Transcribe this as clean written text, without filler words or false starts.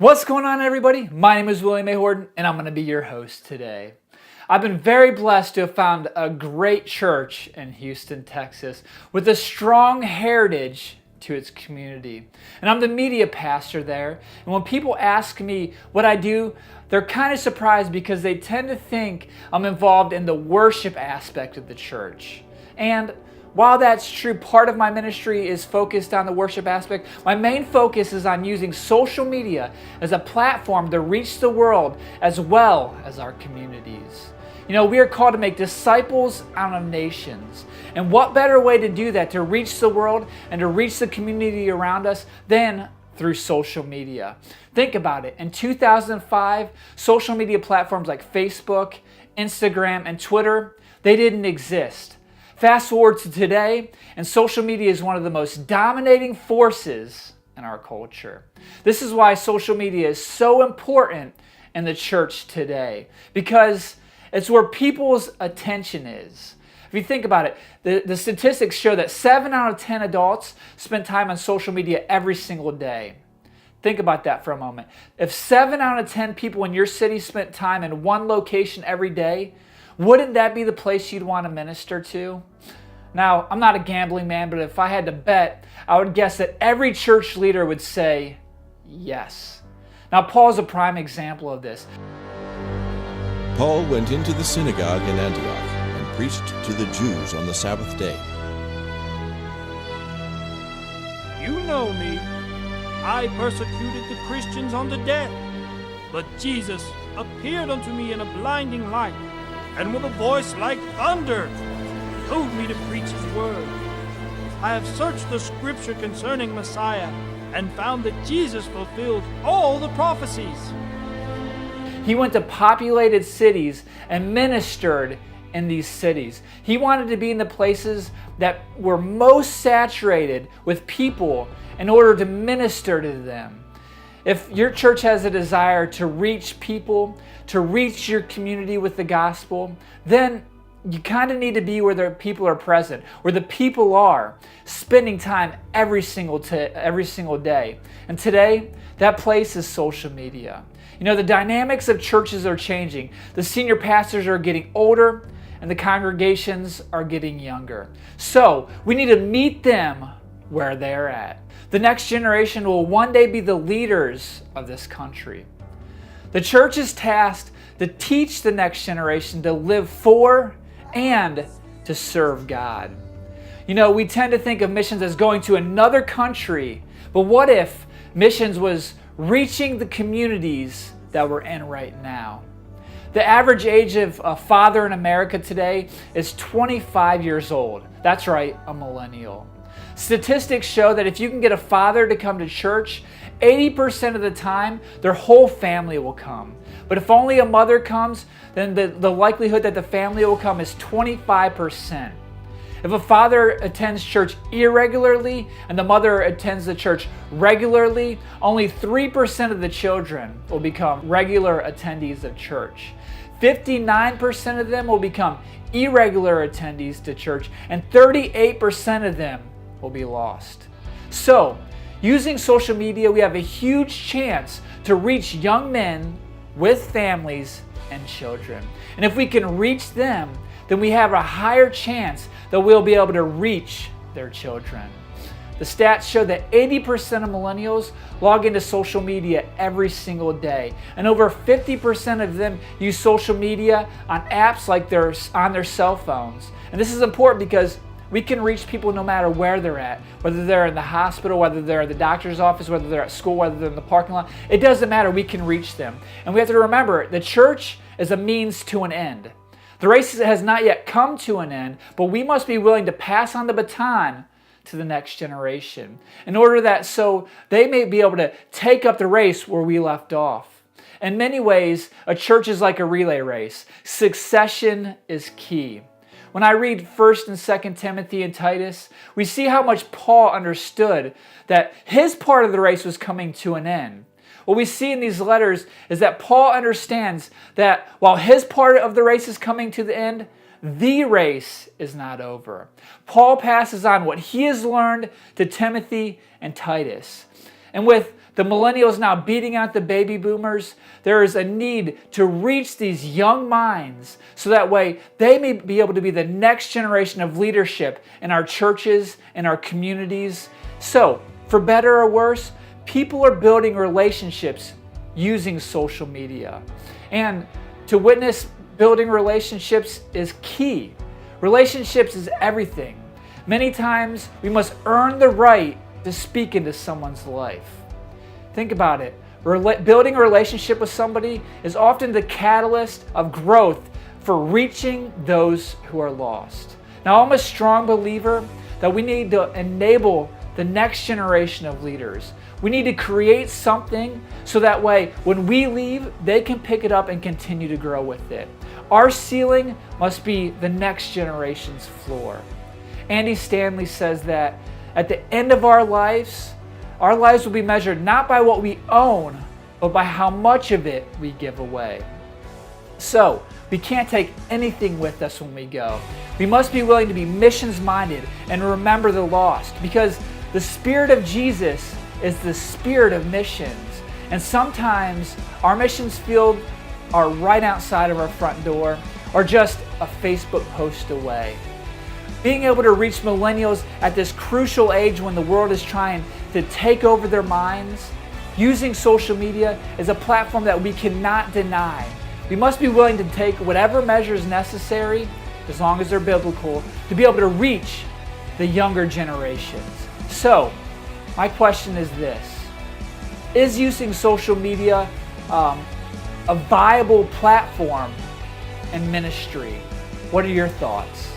What's going on, everybody? My name is William A. Horton, and I'm going to be your host today. I've been very blessed to have found a great church in Houston, Texas, with a strong heritage to its community. And I'm the media pastor there. And when people ask me what I do, they're kind of surprised because they tend to think I'm involved in the worship aspect of the church. And while that's true, part of my ministry is focused on the worship aspect. My main focus is on using social media as a platform to reach the world as well as our communities. You know, we are called to make disciples out of nations. And what better way to do that, to reach the world and to reach the community around us, than through social media? Think about it. In 2005, social media platforms like Facebook, Instagram, and Twitter, they didn't exist. Fast forward to today, and social media is one of the most dominating forces in our culture. This is why social media is so important in the church today, because it's where people's attention is. If you think about it, the statistics show that 7 out of 10 adults spend time on social media every single day. Think about that for a moment. If 7 out of 10 people in your city spent time in one location every day, wouldn't that be the place you'd want to minister to? Now, I'm not a gambling man, but if I had to bet, I would guess that every church leader would say yes. Now, Paul's a prime example of this. Paul went into the synagogue in Antioch and preached to the Jews on the Sabbath day. You know me. I persecuted the Christians unto death. But Jesus appeared unto me in a blinding light, and with a voice like thunder, told me to preach his word. I have searched the scripture concerning Messiah, and found that Jesus fulfilled all the prophecies. He went to populated cities and ministered in these cities. He wanted to be in the places that were most saturated with people in order to minister to them. If your church has a desire to reach people, to reach your community with the gospel, then you kind of need to be where the people are present, where the people are spending time every single day. And today, that place is social media. You know, the dynamics of churches are changing. The senior pastors are getting older, and the congregations are getting younger. So we need to meet them where they're at. The next generation will one day be the leaders of this country. The church is tasked to teach the next generation to live for and to serve God. You know, we tend to think of missions as going to another country, but what if missions was reaching the communities that we're in right now? The average age of a father in America today is 25 years old. That's right, a millennial. Statistics show that if you can get a father to come to church, 80% of the time, their whole family will come. But if only a mother comes, then the likelihood that the family will come is 25%. If a father attends church irregularly and the mother attends the church regularly, only 3% of the children will become regular attendees of church. 59% of them will become irregular attendees to church, and 38% of them will be lost. So, using social media, we have a huge chance to reach young men with families and children. And if we can reach them, then we have a higher chance that we'll be able to reach their children. The stats show that 80% of millennials log into social media every single day, and over 50% of them use social media on apps like they're on their cell phones. And this is important because we can reach people no matter where they're at, whether they're in the hospital, whether they're at the doctor's office, whether they're at school, whether they're in the parking lot. It doesn't matter, we can reach them. And we have to remember, the church is a means to an end. The race has not yet come to an end, but we must be willing to pass on the baton to the next generation in order that so they may be able to take up the race where we left off. In many ways, a church is like a relay race. Succession is key. When I read 1st and 2nd Timothy and Titus, we see how much Paul understood that his part of the race was coming to an end. What we see in these letters is that Paul understands that while his part of the race is coming to the end, the race is not over. Paul passes on what he has learned to Timothy and Titus. And with the millennials now beating out the baby boomers, there is a need to reach these young minds so that way they may be able to be the next generation of leadership in our churches, in our communities. So, for better or worse, people are building relationships using social media. And to witness building relationships is key. Relationships is everything. Many times we must earn the right to speak into someone's life. Think about it. Building a relationship with somebody is often the catalyst of growth for reaching those who are lost. Now, I'm a strong believer that we need to enable the next generation of leaders. We need to create something so that way when we leave, they can pick it up and continue to grow with it. Our ceiling must be the next generation's floor. Andy Stanley says that at the end of our lives will be measured not by what we own, but by how much of it we give away. So, we can't take anything with us when we go. We must be willing to be missions-minded and remember the lost, because the Spirit of Jesus is the spirit of missions. And sometimes our missions field are right outside of our front door or just a Facebook post away. Being able to reach millennials at this crucial age when the world is trying to take over their minds, using social media is a platform that we cannot deny. We must be willing to take whatever measures necessary, as long as they're biblical, to be able to reach the younger generations. So, my question is this: is using social media a viable platform in ministry? What are your thoughts?